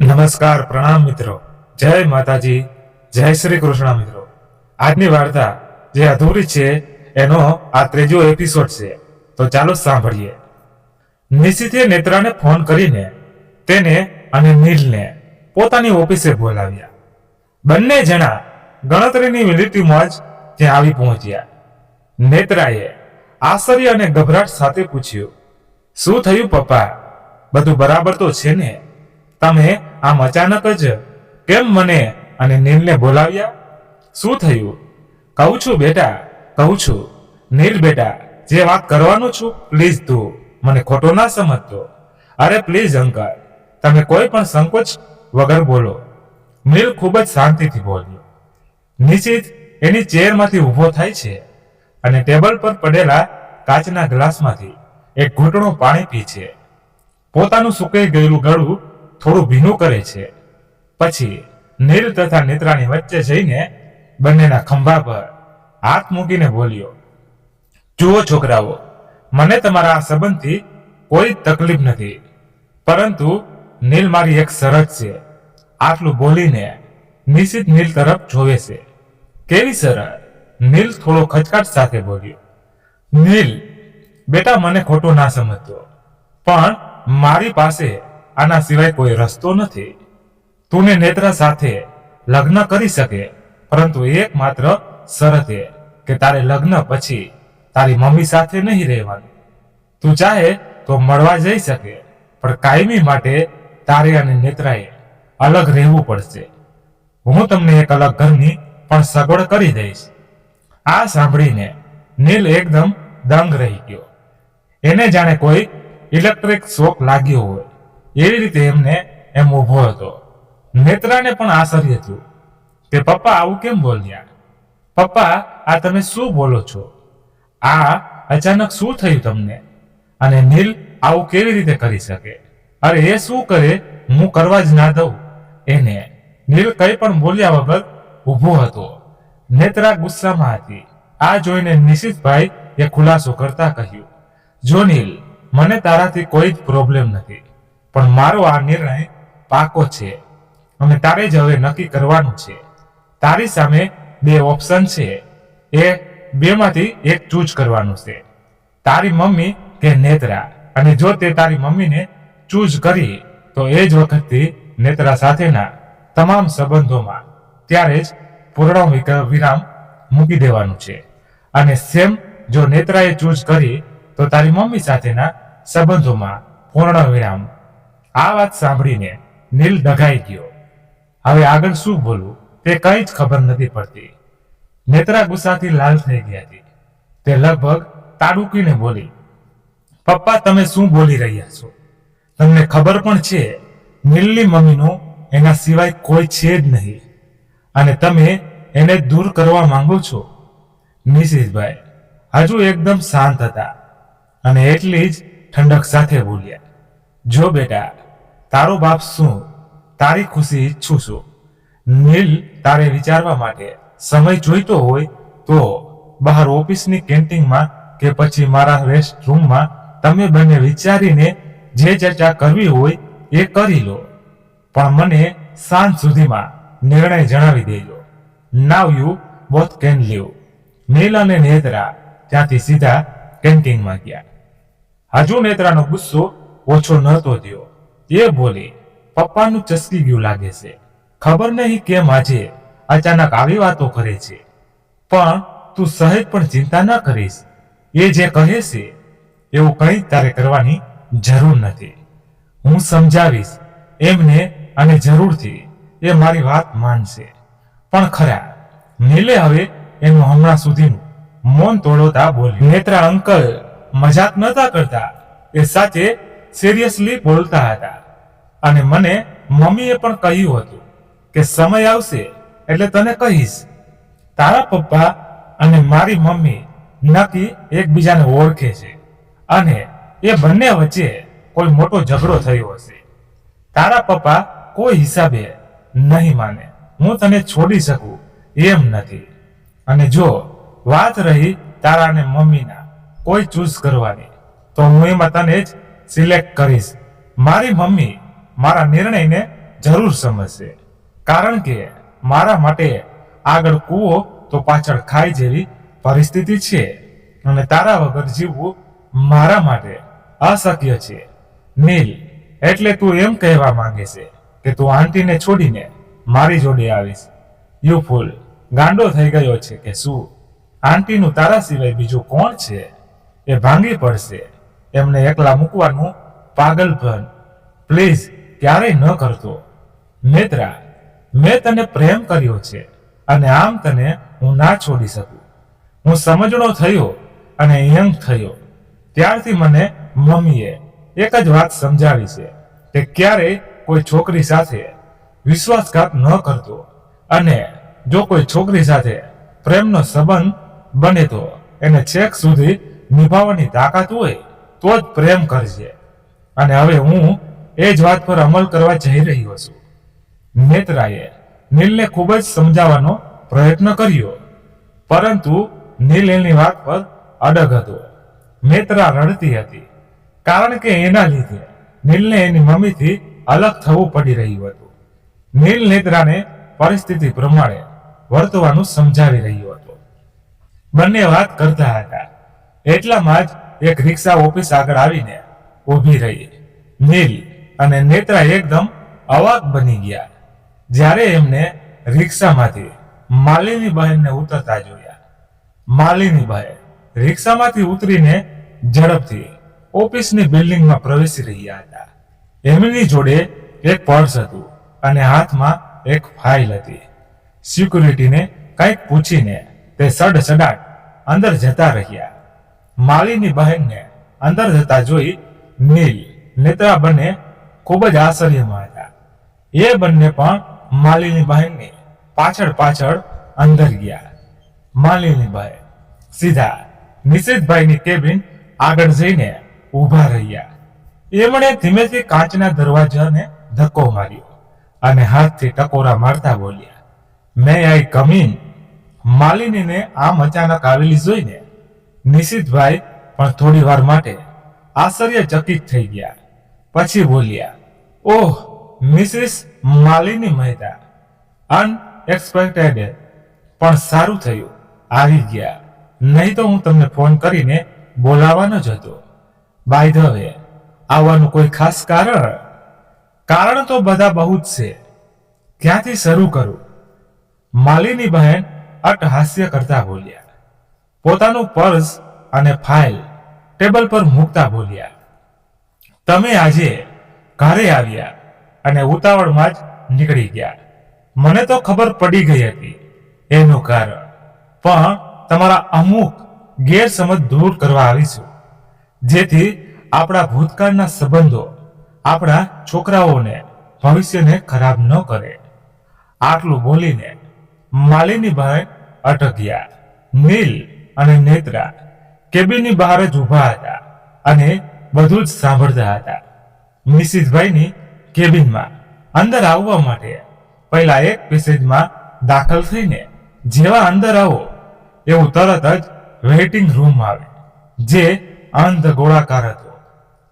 નમસ્કાર, પ્રણામ મિત્રો. જય માતાજી, જય શ્રી કૃષ્ણ મિત્રો. આજની વાર્તા જે અધૂરી છે એનો આ ત્રીજો એપિસોડ છે, તો ચાલો સાંભળીએ. નિશિતે નેત્રાને ફોન કરીને તેને અને નીલને પોતાની ઓફિસે બોલાવ્યા. બંને જણા ગણતરીની મિનિટમાં જ ત્યાં આવી પહોંચ્યા. નેત્રાએ આશ્ચર્ય અને ગભરાટ સાથે પૂછ્યું, શું થયું પપ્પા? બધું બરાબર તો છે ને? તમે આમ અચાનક જ કેમ મને અને નીલને બોલાવ્યા? શું થયું? કહું છું બેટા, કહું છું. નીલ બેટા, જે વાત કરવાનું છું પ્લીઝ તું મને ખોટો ના સમજતો. અરે પ્લીઝ અંકલ, તમે કોઈ પણ સંકોચ વગર બોલો. નીલ ખૂબ જ શાંતિથી બોલ્યો. નિશિત એની ચેરમાંથી ઊભો થાય છે અને ટેબલ પર પડેલા કાચના ગ્લાસમાંથી એક ઘૂંટણો પાણી પી છે. પોતાનું સુકાઈ ગયેલું ગળું થોડું ભીનું કરે છે. પછી નીલ તથા નેત્રાની વચ્ચે જઈને બંનેના ખંભા પર હાથ મૂકીને બોલ્યો, જુઓ છોકરાઓ, મને તમારા આ સંબંધથી કોઈ તકલીફ નથી, પરંતુ નીલ મારી એક શરત છે. આટલું બોલીને નિશિત નીલ તરફ જોવે છે. કેવી શરત? નીલ થોડો ખચકાટ સાથે બોલ્યો. નીલ બેટા, મને ખોટો ના સમજતો, પણ મારી પાસે આના સિવાય કોઈ રસ્તો નથી. તું ને નેત્રા સાથે લગ્ન કરી શકે, પરંતુ એકમાત્ર શરત એ કે તારે લગ્ન પછી તારી મમ્મી સાથે નહીં રહેવાનું. તું ચાહે તો મળવા જઈ શકે, પણ કાયમી માટે તારે અને નેત્રાએ અલગ રહેવું પડશે. હું તમને એક અલગ ઘરની પણ સગવડ કરી દઈશ. આ સાંભળીને નીલ એકદમ દંગ રહી ગયો. એને જાણે કોઈ ઇલેક્ટ્રિક શોક લાગ્યો હોય એવી રીતે એમને એમ ઊભો હતો. નેત્રાને પણ આશ્ચર્ય થયું કે પપ્પા આવું કેમ બોલ્યા? પપ્પા, આ તમે શું બોલો છો? આ અચાનક શું થયું તમને? અને નીલ આવું કેવી રીતે કરી શકે? અરે એ શું કરે હું કરવા જ ના દઉં એને. નીલ કંઈ પણ બોલ્યા વગર ઊભો હતો. નેત્રા ગુસ્સામાં હતી. આ જોઈને નિશિતભાઈ એ ખુલાસો કરતા કહ્યું, જો નીલ, મને તારાથી કોઈ જ પ્રોબ્લેમ નથી, પણ મારો આ નિર્ણય પાકો છે અને તારે જ હવે નક્કી કરવાનું છે. તારી સામે બે ઓપ્શન છે, એ બેમાંથી એક ચૂઝ કરવાનું છે, તારી મમ્મી કે નેત્રા. અને જો તે તારી મમ્મીને ચૂઝ કરી તો એ જ વખતથી નેત્રા સાથેના તમામ સંબંધોમાં ત્યારે જ પૂર્ણ વિરામ મૂકી દેવાનું છે. અને સેમ જો નેત્રાએ ચૂઝ કરી તો તારી મમ્મી સાથેના સંબંધોમાં પૂર્ણ વિરામ. આ વાત સાંભળીને નીલ ડઘાઈ ગયો. હવે આગળ શું બોલવું તે કંઈ જ ખબર નથી પડતી. નેત્રા ગુસ્સાથી લાલ થઈ ગઈ હતી. તે લગભગ તાડુકીને બોલી, પપ્પા તમે શું બોલી રહ્યા છો? તમને ખબર પણ છે નીલની મમ્મીનું એના સિવાય કોઈ છે જ નહીં, અને તમે એને દૂર કરવા માંગો છો? નિશિતભાઈ હજુ એકદમ શાંત હતા અને એટલી જ ઠંડક સાથે બોલ્યા, જો બેટા, તારો બાપ શું તારી ખુશી ઈચ્છું છું. નીલ, તારે વિચારવા માટે સમય જોઈતો હોય તો બહાર ઓફિસની કેન્ટીનમાં કે પછી મારા રેસ્ટ રૂમમાં તમે બંને વિચારીને જે ચર્ચા કરવી હોય એ કરી લો, પણ મને સાંજ સુધીમાં નિર્ણય જણાવી દેજો. Now you both can leave. Neel અને નેત્રા ત્યાંથી સીધા કેન્ટીનમાં ગયા. હજુ નેત્રાનો ગુસ્સો ઓછો નહોતો થયો. એ બોલી, પપ્પાનું ચસકી ગયું લાગે છે. ખબર નહીં કેમ આજે અચાનક આવી વાતો કરે છે, પણ તું સહેજ પણ ચિંતા ન કરીશ. એ જે કહે છે એવું કંઈ તારે કરવાની જરૂર નથી. હું સમજાવીશ એમને અને જરૂરથી એ મારી વાત માનશે પણ ખરા. નીલે હવે એનું હમણાં સુધીનું મૌન તોડતા બોલ્યું, નેત્રા અંકલ મજાક નતા કરતા, એ સાચે સિરિયસલી બોલતા હતા. અને મને મમ્મીએ પણ કહ્યું હતું કે સમય આવશે એટલે તને કહીશ. તારા પપ્પા અને મારી મમ્મી નક્કી એકબીજાને ઓળખે છે અને એ બંને વચ્ચે કોઈ મોટો ઝઘડો થયો હશે. તારા પપ્પા કોઈ હિસાબે નહીં માને. હું તને છોડી શકું એમ નથી. અને જો વાત રહી તારા અને મમ્મીના કોઈ ચૂઝ કરવાની, તો હું એમાં તને જ સિલેક્ટ કરીશ. મારી મમ્મી મારા નિર્ણયને જરૂર સમજશે, કારણ કે મારા માટે આગળ કૂવો તો પાછળ ખાઈ જેવી પરિસ્થિતિ છે અને તારા વગર જીવવું મારા માટે અશક્ય છે. નીલ, એટલે તું એમ કહેવા માંગે છે કે તું આંટીને છોડીને મારી જોડે આવીશ? યુ ફૂલ, ગાંડો થઈ ગયો છે કે શું? આંટીનું તારા સિવાય બીજું કોણ છે? એ ભાંગી પડશે. એમને એકલા મૂકવાનું પાગલપન પ્લીઝ ક્યારેય ન કરતો. નેત્રા, મેં તને પ્રેમ કર્યો છે અને આમ તને હું ના છોડી શકું. હું સમજણો થયો અને યંગ થયો ત્યારથી મને મમ્મીએ એક જ વાત સમજાવી છે કે ક્યારેય કોઈ છોકરી સાથે વિશ્વાસઘાત ન કરતો, અને જો કોઈ છોકરી સાથે પ્રેમનો સંબંધ બને તો એને છેક સુધી નિભાવવાની તાકાત હોય તો જ પ્રેમ કરજે. અને હવે હું એ જ વાત પર અમલ કરવા જઈ રહ્યો છું. નેત્રાએ નીલને ખૂબ જ સમજાવવાનો પ્રયત્ન કર્યો, પરંતુ નીલ એની વાત પર અડગ હતો. નેત્રા રડતી હતી, કારણ કે એના લીધે નીલને એની મમ્મીથી અલગ થવું પડી રહ્યું હતું. નીલ નેત્રાને પરિસ્થિતિ પ્રમાણે વર્તવાનું સમજાવી રહ્યો હતો. બંને વાત કરતા હતા, એટલામાં જ એક રિક્ષા ઓફિસ આગળ આવીને ઊભી રહી. નીલ અને નેત્રા એકદમ અવાક બની ગયા જ્યારે એમને રિક્ષામાંથી માલિની બહેનને ઉતરતા જોયા. માલિની બહેન રિક્ષામાંથી ઉતરીને ઝડપથી ઓફિસની બિલ્ડિંગમાં પ્રવેશી રહ્યા હતા. એમની જોડે એક પર્સ હતું અને હાથમાં એક ફાઇલ હતી. સિક્યુરિટીને કંઈક પૂછીને તે સડસડાટ અંદર જતા રહ્યા. માલિની બહેનને અંદર જતા જોઈ નીલ, નેત્રા બંને ખૂબ જ આશ્ચર્યમાં હતા. એ બંને પણ માલિની બહેનની પાછળ પાછળ અંદર ગયા. માલિની બહેન સીધા નિશિતભાઈની કેબિન આગળ જઈને ઊભા રહ્યા. એમણે ધીમેથી કાચના દરવાજાને ધક્કો માર્યો અને હાથથી ટકોરા મારતા બોલ્યા, મે આઈ કમ ઇન? માલિનીને આમ અચાનક આવેલી જોઈને નિશિતભાઈ પણ થોડી વાર માટે આશ્ચર્યચકિત થઈ ગયા. પછી બોલ્યા, ઓહ મિસિસ માલિની મહેતા, અનએક્સપેક્ટેડ, પણ સારું થયું આવી ગયા, નહીં તો હું તમને ફોન કરીને બોલાવવાનો જ હતો. બાય ધ વે, આવવાનું કોઈ ખાસ કારણ? કારણ તો બધા બહુ જ છે. ક્યાંથી શરૂ કરું? માલિની બહેન અટહાસ્ય કરતા બોલ્યા. પોતાનું પર્સ અને ફાઇલ ટેબલ પર મૂકતા બોલ્યા, તમે આજે ઘરે આવ્યા અને ઉતાવળમાં જ નીકળી ગયા. મને તો ખબર પડી ગઈ હતી એનું કારણ, પણ તમારા અમુક ગેરસમજ દૂર કરવા આવીશું, જેથી આપણા ભૂતકાળના સંબંધો આપણા છોકરાઓને ભવિષ્યને ખરાબ ન કરે. આટલું બોલીને માલિની બહેન અટક્યા. નીલ અને નેત્રા કેબિનની બહાર જ ઊભા હતા અને બધું જ સાંભળતા હતા. નિશિતભાઈની કેબિનમાં અંદર આવવા માટે પહેલા એક પેસેજમાં દાખલ થઈને જેવા અંદર આવો એવું તરત જ વેઇટિંગ રૂમ આવે, જે અંધ ગોળાકાર હતો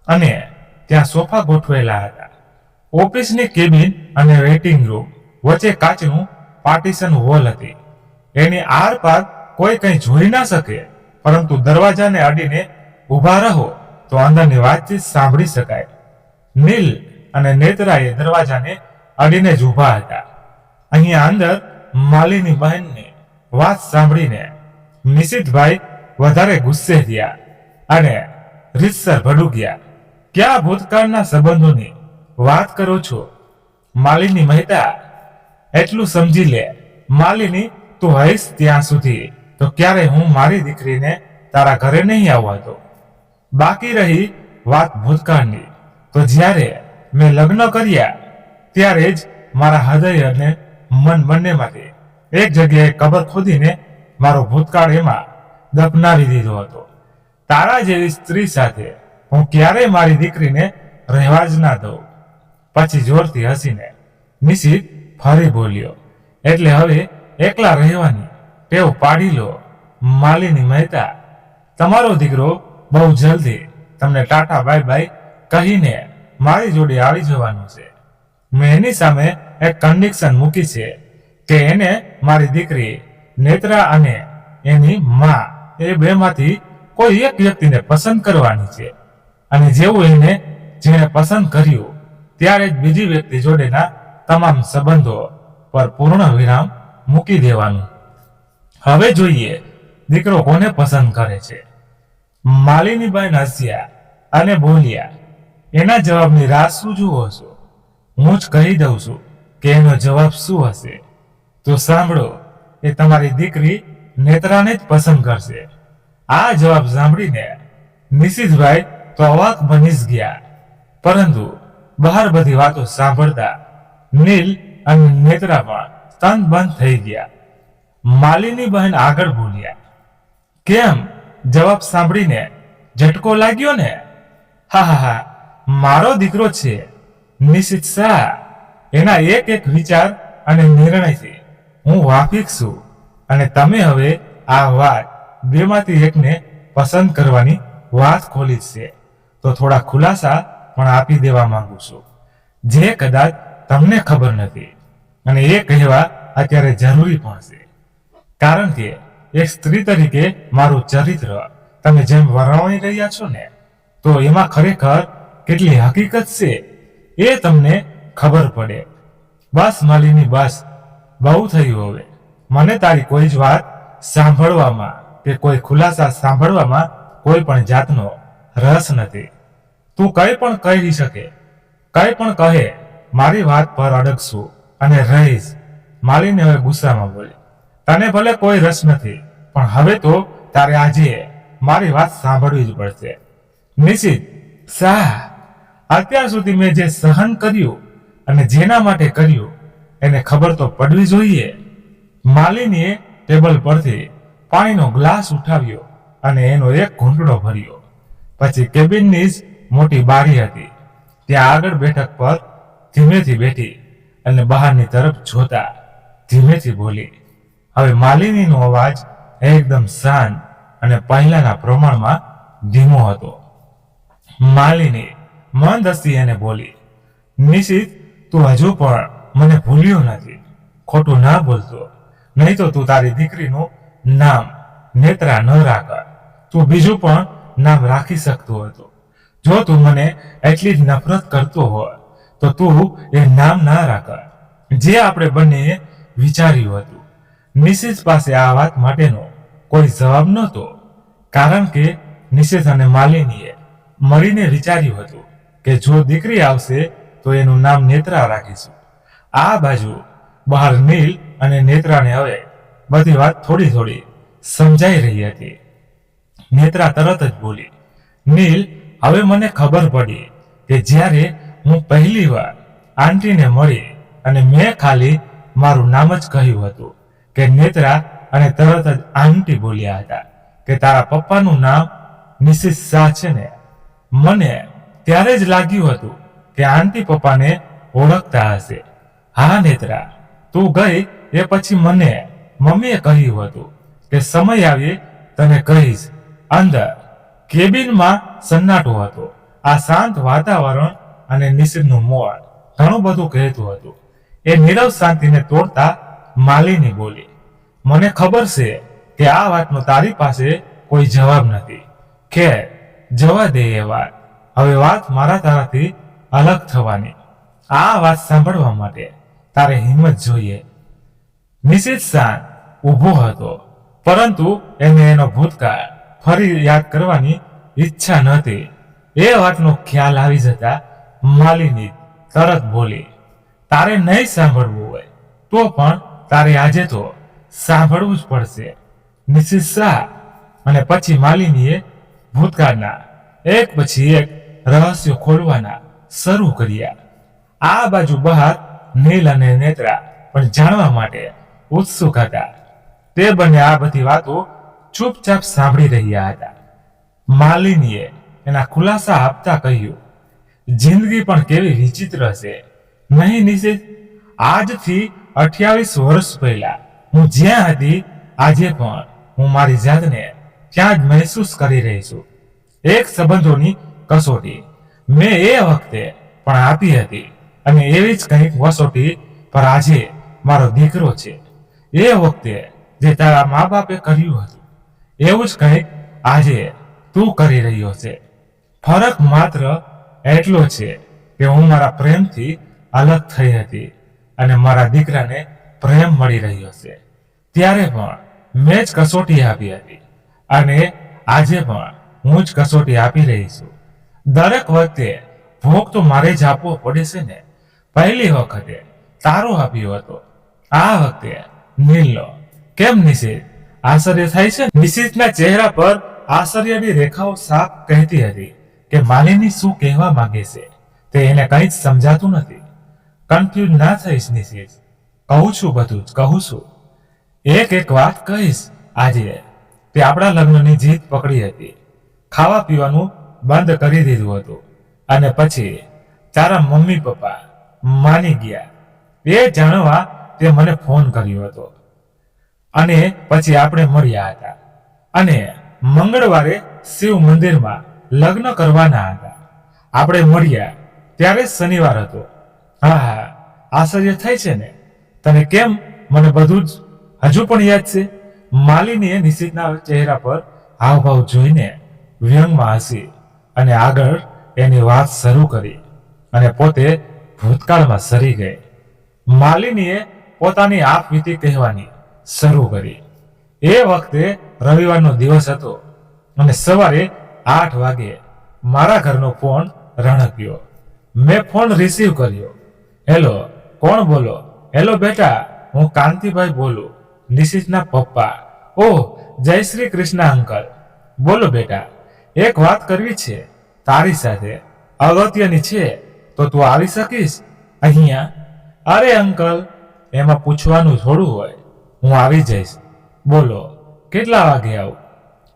અને ત્યાં સોફા ગોઠવેલા હતા. ઓફિસની કેબિન અને વેઇટિંગ રૂમ વચ્ચે કાચનું પાર્ટીશન વોલ હતી. એની આર પાર કોઈ કંઈ જોઈ ના શકે, પરંતુ દરવાજાને અડીને ઊભા રહો તો અંદરની વાતચીત સાંભળી શકાય. નીલ અને નેત્રાએ દરવાજાને અડીને જ ઊભા હતા. અહીંયા અંદર માલિની બહેનની વાત સાંભળીને નિશિતભાઈ વધારે ગુસ્સે થયા અને રીતસર ભડુક્યા. ક્યાં ભૂતકાળના સંબંધોની વાત કરો છો માલિની મહેતા? એટલું સમજી લે માલિની, તું હઈશ ત્યાં સુધી તો ક્યારે હું મારી દીકરીને તારા ઘરે નહીં આવવા દઉં. બાકી રહી વાત ભૂતકાળની, તો જ્યારે મેં લગ્ન કર્યા ત્યારે જ મારા હૃદય અને મન બંનેમાંથી એક જગ્યાએ કબર ખોદીને મારો ભૂતકાળ એમાં દફનાવી દીધો હતો. તારા જેવી સ્ત્રી સાથે હું ક્યારેય મારી દીકરીને રહેવા જ ના દઉં. પછી જોરથી હસીને નિશિત ફરી બોલ્યો, એટલે હવે એકલા રહેવાની ટેવ પાડી લો માલિની મહેતા. તમારો દીકરો બહુ જલ્દી તમને ટાટા બાય બાય કહીને મારી જોડે આવી જવાનું છે. મેં એની સામે એક કન્ડિશન મૂકી છે કે એને મારી દીકરી નેત્રા અને એની માં એ બેમાંથી કોઈ એક વ્યક્તિને પસંદ કરવાની છે, અને જેવું એને જેને પસંદ કર્યું ત્યારે જ બીજી વ્યક્તિ જોડેના તમામ સંબંધો પર પૂર્ણ વિરામ મૂકી દેવાનું. હવે જોઈએ દીકરો કોને પસંદ કરે છે. માલિનીબાઈ હસ્યા અને બોલ્યા, એના જવાબની રાહ શું જુઓ છો? હું જ કહી દઉં છું કે એનો જવાબ શું હશે. તો સાંભળો, એ તમારી દીકરી નેત્રાને જ પસંદ કરશે. આ જવાબ સાંભળીને નિશિતભાઈ તો અવાક બની જ ગયા, પરંતુ બહાર બધી વાતો સાંભળતા નીલ અને નેત્રામાં સ્તન બંધ થઈ ગયા. માલિની બહેન આગળ બોલ્યા, કેમ, જવાબ સાંભળીને ઝટકો લાગ્યો ને? હા હા હા, મારો દીકરો છે નિશિત શાહ. એના એક એક વિચાર અને નિર્ણયથી હું વાકેફ છું, અને તમે હવે આ વાત બેમાંથી એકને પસંદ કરવાની વાત ખોલી છે, તો થોડા ખુલાસા પણ આપી દેવા માંગુ છું, જે કદાચ તમને ખબર નથી, અને એ કહેવા અત્યારે જરૂરી પણ છે. કારણ કે એક સ્ત્રી તરીકે મારું ચરિત્ર તમે જેમ વર્ણવી રહ્યા છો ને, તો એમાં ખરેખર કેટલી હકીકત છે એ તમને ખબર પડે. બસ માલિની, બસ, બહુ થયું હવે. મને તારી કોઈ જ વાત સાંભળવામાં કે કોઈ ખુલાસા સાંભળવામાં કોઈ પણ જાતનો રસ નથી. તું કંઈ પણ કહી શકે, કંઈ પણ કહે, મારી વાત પર અડકશું અને રહીશ. માલિની હવે ગુસ્સામાં બોલી, તને ભલે કોઈ રસ નથી, પણ હવે તો તારે આજે મારી વાત સાંભળવી જ પડશે. નિશિત શાહ, અત્યાર સુધી મેં જે સહન કર્યું અને જેના માટે કર્યું એને ખબર તો પડવી જોઈએ. માલિનીએ ટેબલ પરથી પાણીનો ગ્લાસ ઉઠાવ્યો અને એનો એક ઘૂંટડો ભર્યો. પછી કેબિનની જ મોટી બારી હતી, ત્યાં આગળ બેઠક પર ધીમેથી બેઠી અને બહારની તરફ જોતા ધીમેથી બોલી. હવે માલિનીનો અવાજ એકદમ શાંત અને પહેલાના પ્રમાણમાં ધીમો હતો. માલિની મંદ હસી એને બોલી, નિશિત, તું હજુ પણ મને ભૂલ્યો નથી. ખોટું ના બોલતો, નહીં તો તું તારી દીકરીનું નામ નેત્રા ન રાખ. તું બીજું પણ નામ રાખી શકતો હતો. જો તું મને એટલી જ નફરત કરતો હોય તો તું એ નામ ના રાખ, જે આપણે બંને વિચાર્યું હતું. નિશિત પાસે આ વાત માટેનો કોઈ જવાબ નહોતો, કારણ કે નિશિત અને માલિનીએ મળીને વિચાર્યું હતું કે જો દીકરી આવશે તો એનું નામ નેત્રા રાખીશું. આ બાજુ બહાર નીલ અને નેત્રાને હવે બધી વાત થોડી થોડી સમજાઈ રહી હતી. નેત્રા તરત જ બોલી, નીલ, હવે મને ખબર પડી કે જ્યારે હું પહેલી વાર આંટીને મળી અને મેં ખાલી મારું નામ જ કહ્યું હતું કે નેત્રા, અને તરત જ આંટી બોલ્યા હતા કે તારા પપ્પાનું નામ નિશિત શાહ છે ને. મને ત્યારે જ લાગ્યું હતું કે આંટી પપ્પાને ઓળખતા હશે. હા નેત્રા, તું ગઈ એ પછી મને મમ્મીએ કહ્યું હતું કે સમય આવે તને કહીશ. અંદર કેબિનમાં સન્નાટો હતો. આ શાંત વાતાવરણ અને નિશિતનું મોડ ઘણું બધું કહેતું હતું. એ નીરવ શાંતિને તોડતા માલિની બોલી, મને ખબર છે કે આ વાતનો તારી પાસે કોઈ જવાબ નથી. ખેર, જવા દે એ વાત. હવે વાત મારા તારાથી અલગ થવાની. આ વાત સાંભળવા માટે તારે હિંમત જોઈએ. નિશિત શાહ ઊભો હતો, પરંતુ એને એનો ભૂતકાળ ફરી યાદ કરવાની ઈચ્છા નહોતી. એ વાતનો ખ્યાલ આવી જતા માલિની તરત બોલી, તારે નહીં સાંભળવું હોય તો પણ તારે આજે તો સાંભળવું જ પડશે. નિશિત શાહ. અને પછી માલિનીએ ભૂતકાળના એક પછી એક રહસ્યો ખોલવાના શરૂ કર્યા. આ બાજુ બહાર નીલ અને નેત્રા પણ જાણવા માટે ઉત્સુક હતા. તે બંને આ બધી વાતો ચૂપચાપ સાંભળી રહ્યા હતા. માલિનીએ એના ખુલાસા આપતા કહ્યું, જિંદગી પણ કેવી વિચિત્ર છે નહીં નિશિત? આજથી 28 વર્ષ પહેલા હું જ્યાં હતી આજે પણ હું મારી જાતને ત્યાં જ મહેસૂસ કરી રહી છું. એક સંબંધોની કસોટી મેં એ વખતે પણ આપી હતી, અને એવી જ કંઈક વસોટી પર આજે મારો દીકરો છે. એ વખતે જે તારા મા બાપે કર્યું હતું એવું જ કંઈક આજે તું કરી રહ્યો છે. ફરક માત્ર એટલો છે કે હું મારા પ્રેમથી અલગ થઈ હતી અને મારા દીકરાને પ્રેમ મળી રહ્યો છે. ત્યારે પણ મેં જ કસોટી આપી હતી અને આજે પણ હું જ કસોટી આપી રહી છું. દરેક વખતે ભોગ તો મારે જ આપવો પડે છે ને. પહેલી વખતે તારો આપ્યો હતો, આ વખતે નીલનો. કેમ નિશિત, આશ્ચર્ય થાય છે? નિશિતના ચહેરા પર આશ્ચર્યની રેખાઓ સાફ કહેતી હતી કે માલિની શું કહેવા માંગે છે તે એને કંઈ જ સમજાતું નથી. કન્ફ્યુઝ ના થઈશ નિશિત, કહું છું બધું જ કહું છું. એક વાત કહીશ. આજે તે આપણા લગ્નની જીત પકડી હતી. ખાવા પીવાનું બંધ કરી દીધું હતું અને પછી તારા મમ્મી પપ્પા માની ગયા એ જાણવા તે મને ફોન કર્યો હતો અને પછી આપણે મળ્યા હતા અને મંગળવારે શિવ મંદિરમાં લગ્ન કરવાના હતા. આપણે મળ્યા ત્યારે શનિવાર હતો. હા, આશ્ચર્ય થાય છે ને તને કેમ મને બધું જ હજુ પણ યાદ છે? માલિનીએ નિશિતના ચહેરા પર હાવભાવ જોઈને વ્યંગમાં હસી અને આગળ એની વાત શરૂ કરી અને પોતે ભૂતકાળમાં સરી ગઈ. માલિનીએ પોતાની આપવીતી કહેવાની શરૂ કરી. એ વખતે રવિવારનો દિવસ હતો અને સવારે 8 વાગે મારા ઘરનો ફોન રણક્યો. મેં ફોન રિસીવ કર્યો. હેલો, કોણ બોલો? હેલો બેટા, હું કાંતિભાઈ બોલું, નિશિતના પપ્પા. ઓહ, જય શ્રી કૃષ્ણ અંકલ. બોલો બેટા, એક વાત કરવી છે તારી સાથે, અગત્યની છે, તો તું આવી શકીશ અહીંયા? અરે અંકલ, એમાં પૂછવાનું થોડું હોય, હું આવી જઈશ. બોલો કેટલા વાગે આવું?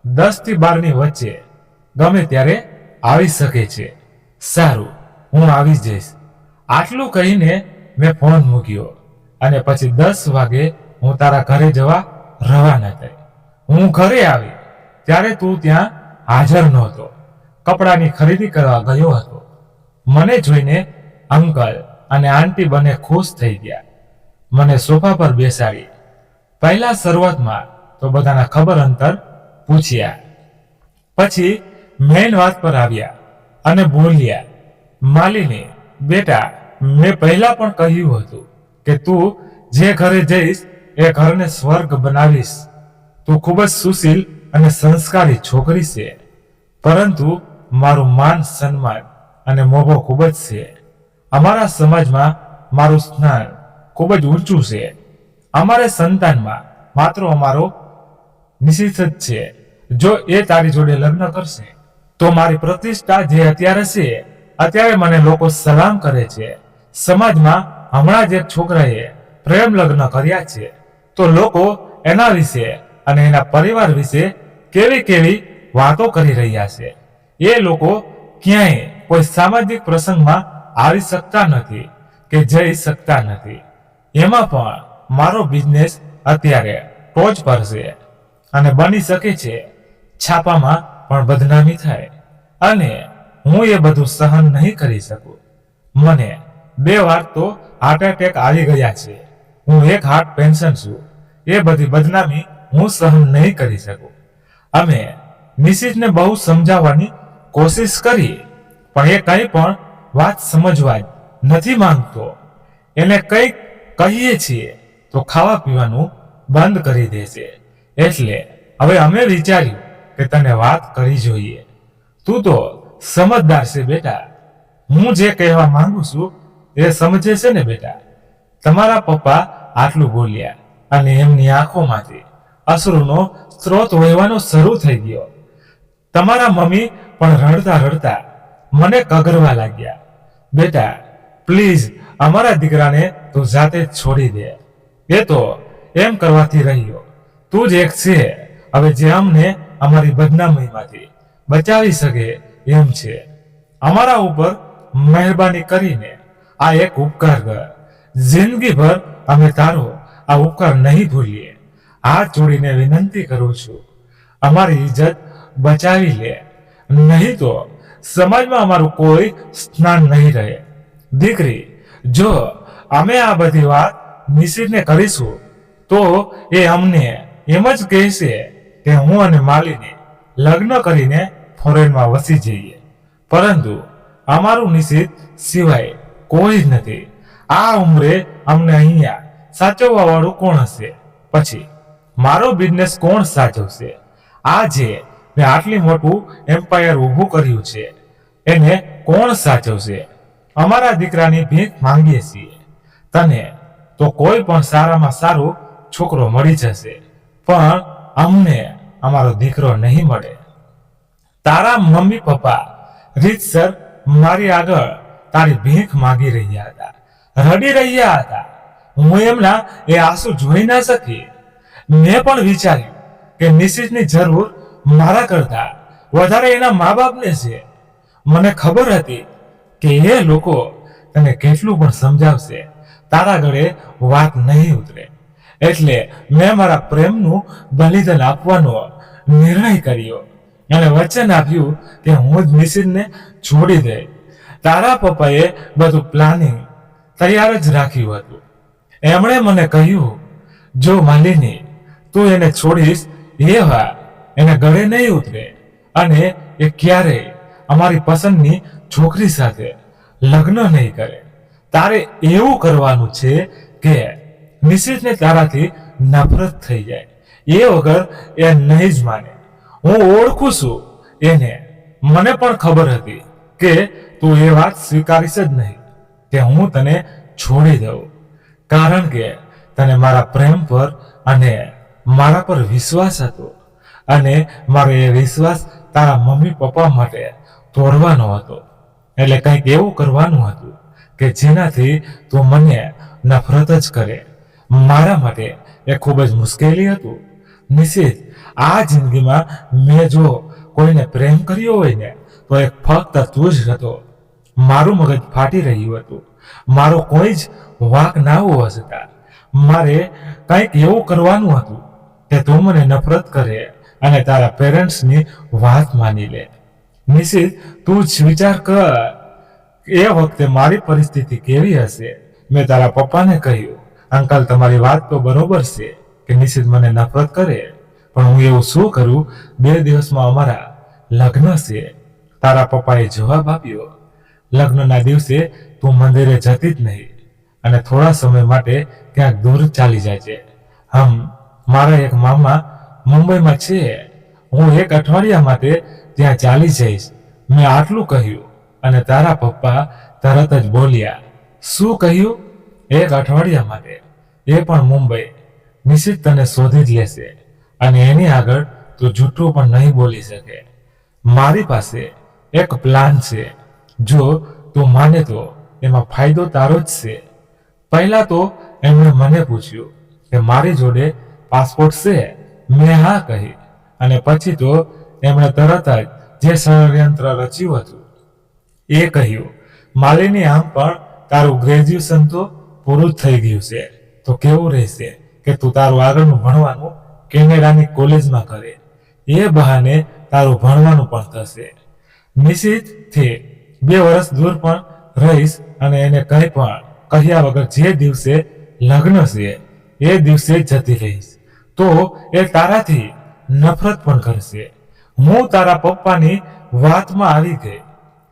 10 થી 12 ની વચ્ચે ગમે ત્યારે આવી શકે છે. સારું, હું આવી જઈશ. આટલું કહીને મેં ફોન મૂક્યો અને પછી 10 વાગે હું તારા ઘરે જવા રવાના થઈ. હું ઘરે આવી ત્યારે તું ત્યાં હાજર નહોતો. કપડાની ખરીદી કરવા ગયો હતો. મને જોઈને અંકલ અને આંટી બંને ખુશ થઈ ગયા. મને સોફા પર બેસાડી. પહેલા શરૂઆતમાં તો બધાના ખબર અંતર પૂછ્યા, પછી મેઇન વાત પર આવ્યા અને બોલ્યા, માલિની બેટા, મેં પહેલા પણ કહ્યું હતું કે તું જે ઘરે જઈશ એ ઘરને સ્વર્ગ બનાવીશ. તું ખૂબ જ સુશીલ અને સંસ્કારી છોકરી છે, પરંતુ મારું માન સન્માન અને મોભો ખૂબ જ છે. અમારા સમાજમાં મારું સ્નાન ખૂબ જ ઊંચું છે. અમારે સંતાનમાં માત્ર અમારો નિશિત જ છે. જો એ તારી જોડે લગ્ન કરશે તો મારી પ્રતિષ્ઠા જે અત્યારે છે, અત્યારે મને લોકો સલામ કરે છે. સમાજમાં હમણાં જ એક છોકરાએ પ્રેમ લગ્ન કર્યા છે તો લોકો એના વિશે અને એના પરિવાર વિશે કેવી કેવી વાતો કરી રહ્યા છે. એ લોકો ક્યાંય કોઈ સામાજિક પ્રસંગમાં આવી શકતા નથી કે જઈ શકતા નથી. એમાં પણ મારો બિઝનેસ અત્યારે ટોચ પર છે અને બની શકે છે છાપામાં પણ બદનામી થાય અને હું એ બધું સહન નહીં કરી શકું. મને 2 વાર તો હાર્ટ એટેક આવી ગયા છે. હું એક હાર્ટ પેશન્ટ છું. એ બધી બદનામી હું સહન નહીં કરી શકું. અમે નિશિતને બહુ સમજાવવાની કોશિશ કરી પણ એ કંઈ પણ વાત સમજવા જ નથી માંગતો. એને કંઈક કહીએ છીએ તો ખાવા પીવાનું બંધ કરી દે છે. એટલે હવે અમે વિચાર્યું કે તને વાત કરી જોઈએ. તું તો સમજદાર છે બેટા. હું જે કહેવા માંગુ છું એ સમજે છે ને બેટા? તમારા પપ્પા આટલું બોલ્યા અને એમની આંખોમાંથી અશ્રુનો સ્ત્રોત વહેવાનો શરૂ થઈ ગયો. તમારા મમ્મી પણ રડતા રડતા મને કગરવા લાગ્યા. બેટા પ્લીઝ, અમારા દીકરાને તું જાતે જ છોડી દે. એ તો એમ કરવાથી રહ્યો. તું જ એક છે હવે જે અમને અમારી બદનામીમાંથી બચાવી શકે એમ છે. અમારા ઉપર મહેરબાની કરીને આ એક ઉપકાર કર. જિંદગીભર અમે તારો આ ઉપકાર નહીં ભૂલીએ. હાથ જોડીને વિનંતી કરું છું, અમારી ઇજ્જત બચાવી લે, નહીં તો સમાજમાં અમારું કોઈ સ્થાન નહીં રહે. દીકરી, જો અમે આ બધી વાત નિશિતને કરીશું તો એ અમને એમ જ કહેશે કે હું અને માલિની લગ્ન કરીને ફોરેનમાં વસી જઈએ, પરંતુ અમારું નિશિત સિવાય કોઈ જ નથી. આ ઉંમરે અમને અહીંયા સાચવવા વાળું કોણ હશે? પછી મારો બિઝનેસ કોણ સાચવશે? આ જે મેં આટલી મોટું એમ્પાયર ઊભું કર્યું છે એને કોણ સાચવશે? અમારા દીકરાની ભીખ માંગીએ છીએ. તને તો કોઈ પણ સારામાં સારો છોકરો મળી જશે, પણ અમને અમારો દીકરો નહીં મળે. તારા મમ્મી પપ્પા રીતસર મારી આગળ તારી ભીખ માંગી રહ્યા હતા, રડી રહ્યા હતા. હું એમના એ આંસુ જોઈ ના શકી. મેં પણ વિચાર્યું કે નિશિતની જરૂર મારા કરતા વધારે એના મા બાપને છે. મને ખબર હતી કે એ લોકો તને કેટલું પણ સમજાવશે, તારા ગળે વાત નહીં ઉતરે. એટલે મેં મારા પ્રેમનું બલિદાન આપવાનો નિર્ણય કર્યો અને વચન આપ્યું કે હું જ નિશિતને છોડી દે. તારા પપ્પાએ બધું પ્લાનિંગ તૈયાર જ રાખ્યું હતું. એમણે મને કહ્યું, જો માલિની તું એને છોડીશ એ વાત એને ગળે નહીં ઉતરે અને એ ક્યારેય અમારી પસંદની છોકરી સાથે લગ્ન નહીં કરે. તારે એવું કરવાનું છે કે નિશિતને તારાથી નફરત થઈ જાય. એ વગર એ નહીં જ માને. હું ઓળખું છું એને. મને પણ ખબર હતી કે તું એ વાત સ્વીકારીશ જ નહીં કે હું તને છોડી દઉં, કારણ કે તને મારા પ્રેમ પર અને મારા પર વિશ્વાસ હતો અને મારો એ વિશ્વાસ તારા મમ્મી પપ્પા માટે તોડવાનો હતો. એટલે કંઈક એવું કરવાનું હતું કે જેનાથી તું મને નફરત જ કરે. મારા માટે એ ખૂબ જ મુશ્કેલી હતું. નિશિત, આ જિંદગીમાં મેં જો કોઈને પ્રેમ કર્યો હોય ને તો એક ફક્ત તું જ હતો. મારું મગજ ફાટી રહ્યું હતું. મારો કોઈ જ વાંક ના હોવા છતાં મારે કંઈક એવું કરવાનું હતું કે તું મને નફરત કરે અને તારા પેરેન્ટ્સની વાત માની લે. નિશિત, તું જ વિચાર કર એ વખતે મારી પરિસ્થિતિ કેવી હશે. મેં તારા પપ્પાને કહ્યું, અંકલ તમારી વાત તો બરોબર છે કે નિશિત મને નફરત કરે, પણ હું એવું શું કરું? 2 દિવસમાં અમારા લગ્ન છે. તારા પપ્પાએ જવાબ આપ્યો, લગ્નના દિવસે તું મંદિરે જતી જ નહીં અને થોડા સમય માટે ક્યાંક દૂર ચાલી જાય છે. મારા એક મામા મુંબઈમાં છે. હું 1 અઠવાડિયા માટે ત્યાં ચાલી જઈશ. મેં આટલું કહ્યું અને તારા પપ્પા તરત જ બોલ્યા, શું કહ્યું? 1 અઠવાડિયા માટે, એ પણ મુંબઈ. નિશિત તને શોધી જ લેશે અને એની આગળ તું જૂઠું પણ નહીં બોલી શકે. મારી પાસે એક પ્લાન છે. જો તું માને તો એમાં ફાયદો તારો જ છે. પહેલા તો એમણે મને પૂછ્યું કે મારી જોડે પાસપોર્ટ છે. મેં હા કહી અને પછી તો એમણે તરત જ જે ષડયંત્ર રચ્યું હતું એ કહ્યું, માલિની આમ પણ તારું ગ્રેજ્યુએશન તો પૂરું જ થઈ ગયું છે, તો કેવું રહેશે કે તું તારું આગળનું ભણવાનું કેનેડાની કોલેજમાં કરે. એ બહાને તારું ભણવાનું પણ થશે. નિશિતથી 2 વર્ષ દૂર પણ રહીશ અને એને કંઈ પણ કહ્યા વગર જે દિવસે લગ્ન છે એ દિવસે જતી રહીશ. તો એ તારાથી નફરત પણ કરશે. હું તારા પપ્પાની વાતમાં આવી ગઈ.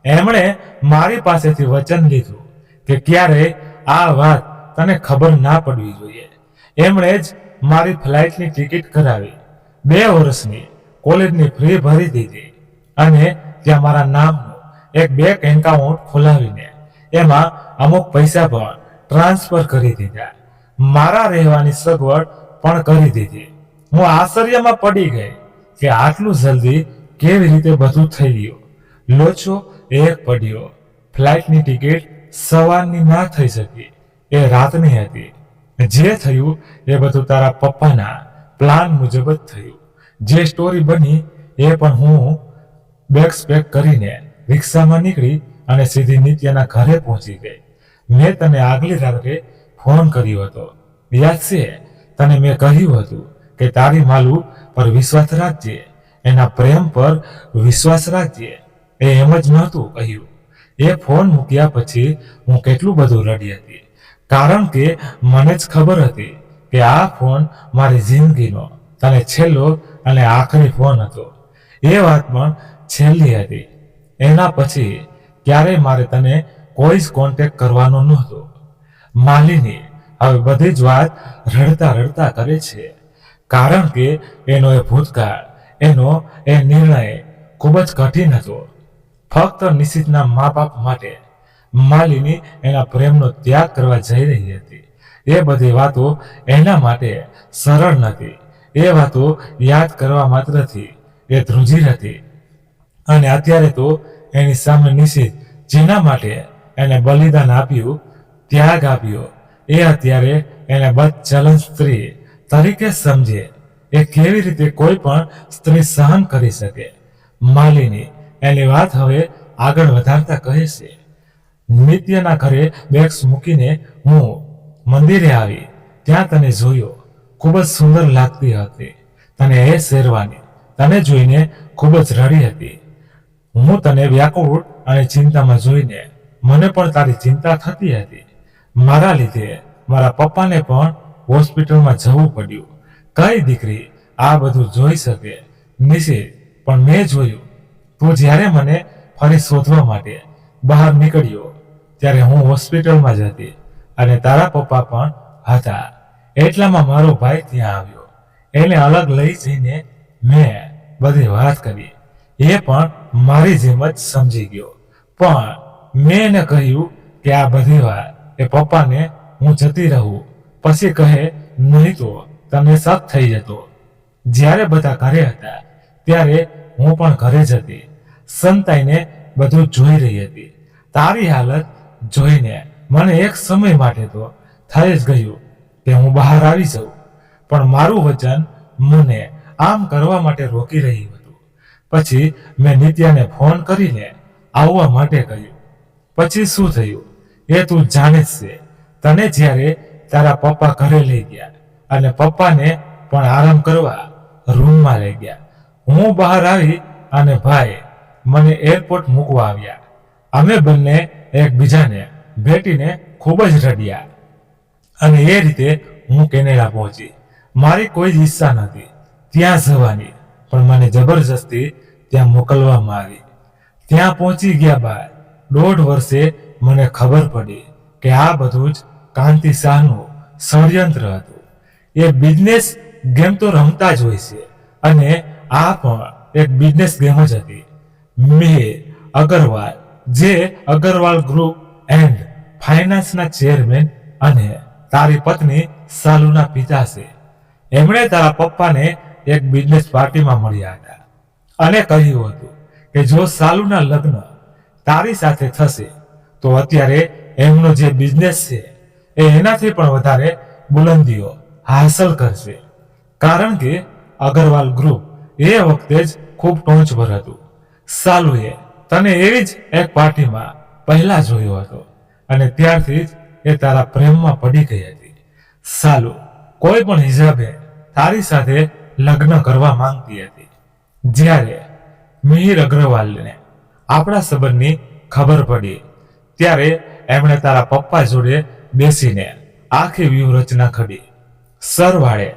એમણે મારી પાસેથી વચન લીધું કે ક્યારેય આ વાત તને ખબર ના પડવી જોઈએ. એમણે જ મારી ફ્લાઇટની ટિકિટ કરાવી, 2 વર્ષની કોલેજની ફી ભરી દીધી અને ત્યાં મારા નામનું એક બેંક એકાઉન્ટ ખોલાવીને એમાં અમુક પૈસા પણ ટ્રાન્સફર કરી દીધા. મારા રહેવાની સગવડ પણ કરી દીધી. હું આશ્ચર્યમાં પડી ગઈ કે આટલું જલ્દી કેવી રીતે બધું થઈ ગયું. લોચો એક પડ્યો. ફ્લાઇટની ટિકિટ સવારની ના થઈ શકી, એ રાતની હતી. જે થયું એ બધું તારા પપ્પાના પ્લાન મુજબ જ થયું. જે સ્ટોરી બની એ પણ હું બેગ્સ પેક કરીને રિક્ષામાં નીકળી અને સીધી નિત્યાના ઘરે પહોંચી ગઈ. મેં તને આગલી રાત્રે ફોન કર્યો હતો, યાદ છે? તને મેં કહ્યું હતું કે તારી માલુ પર વિશ્વાસ રાખજે, એના પ્રેમ પર વિશ્વાસ રાખજે. એ એમ જ નહોતું કહ્યું એ ફોન મૂક્યા પછી હું કેટલું બધું રડી હતી, કારણ કે મને જ ખબર હતી કે આ ફોન મારી જિંદગીનો તને છેલ્લો અને આખરી ફોન હતો. એ વાત પણ છેલ્લી હતી. એના પછી ક્યારેય મારે તને કોઈ જ કોન્ટેક્ટ કરવાનો નહોતો. માલિની હવે બધી જ વાત રડતા રડતા કરે છે, કારણ કે એનો એ ભૂતકાળ, એનો એ નિર્ણય ખૂબ જ કઠિન હતો. ફક્ત નિશિતના મા બાપ માટે માલિની એના પ્રેમનો ત્યાગ કરવા જઈ રહી હતી. એ બધી વાતો એના માટે સરળ નથી. એ વાતો યાદ કરવા માત્રથી એ ધ્રુજી હતી. અને અત્યારે તો એની સામે નિશિત જેના માટે એને બલિદાન આપ્યું, ત્યાગ આપ્યો, એ અત્યારે એને બદચલન સ્ત્રી તરીકે સમજે. એ કેવી રીતે કોઈ પણ સ્ત્રી સહન કરી શકે? માલિની એની વાત હવે આગળ વધારતા કહે છે, નિત્યના ઘરે બેગ્સ મૂકીને હું મંદિરે આવી. ત્યાં તને જોયો, ખૂબ જ સુંદર લાગતી હતી. તને એ શેરવાની તને જોઈને ખૂબ જ રડી હતી. હું તને વ્યાકુળ અને ચિંતામાં જોઈને મને પણ તારી ચિંતા થતી હતી. મારા લીધે મારા પપ્પાને પણ હોસ્પિટલમાં જવું પડ્યું. કઈ દીકરી આ બધું જોઈ શકે? નિશિત, પણ મેં જોયું. તું જ્યારે મને ફરી શોધવા માટે બહાર નીકળ્યો ત્યારે હું હોસ્પિટલમાં જ હતી અને તારા પપ્પા પણ હતા. એટલામાં મારો ભાઈ ત્યાં આવ્યો. એને અલગ લઈ જઈને મેં બધી વાત કરી. એ પણ મારી જેમ જ સમજી ગયો. પણ મેં એને કહ્યું કે આ બધી વાત એ પપ્પાને હું જતી રહું પછી કહે, નહીં તો તમને શક થઈ જતો. જ્યારે બધા ઘરે હતા ત્યારે હું પણ ઘરે જ હતી. સંતાઈને બધું જોઈ રહી હતી. તારી હાલત જોઈને મને એક સમય માટે તો થઈ જ ગયું કે હું બહાર આવી જાઉં, પણ મારું વચન મને આમ કરવા માટે રોકી રહ્યું હતું. પછી મેં નિત્યાને ફોન કરીને આવવા માટે કહ્યું. પછી શું થયું એ તું જાણે જ છે. તને જ્યારે તારા પપ્પા ઘરે લઈ ગયા અને પપ્પાને પણ આરામ કરવા રૂમમાં લઈ ગયા. હું બહાર આવી અને ભાઈ મને એરપોર્ટ મૂકવા આવ્યા. અમે બંને એકબીજાને ભેટીને ખૂબ જ રડ્યા અને એ રીતે હું કેનેડા પહોંચી. મારી કોઈ જ ઈચ્છા નથી ત્યાં જવાની, પણ મને જબરજસ્તી ત્યાં મોકલવામાં આવી. ત્યાં પહોંચી ગયા બાદ 1.5 વર્ષે મને ખબર પડી કે આ બધું જ કાંતિ શાહનું ષડયંત્ર હતું. એ બિઝનેસ ગેમ તો રમતા જ હોય છે અને આ પણ એક બિઝનેસ ગેમ જ હતી. મિહિર અગ્રવાલ, જે અગ્રવાલ ગ્રુપ એન્ડ ફાઇનાન્સના ચેરમેન અને તારી પત્ની સાલુના પિતા છે. એમણે તારા પપ્પાને એક બિઝનેસ પાર્ટીમાં મળ્યા હતા અને કહ્યું હતું કે જો સાલુના લગ્ન તારી સાથે થશે તો અત્યારે એમનો જે બિઝનેસ છે એ એનાથી પણ વધારે બુલંદીઓ હાંસલ કરશે, કારણ કે અગ્રવાલ ગ્રુપ એ વખતે જ ખૂબ ટોચ પર હતું. સાલુએ તને એવી જ એક પાર્ટીમાં પહેલા જોયો હતો અને ત્યારથી જ એ તારા પ્રેમમાં પડી ગઈ હતી. સાલુ કોઈ પણ હિસાબે તારી સાથે લગ્ન કરવા માંગતી હતી. જ્યારે મિહિર અગ્રવાલને આપણા સંબંધની ખબર પડી ત્યારે એમણે તારા પપ્પા જોડે બેસીને આખી વ્યૂહરચના ઘડી. સરવાળે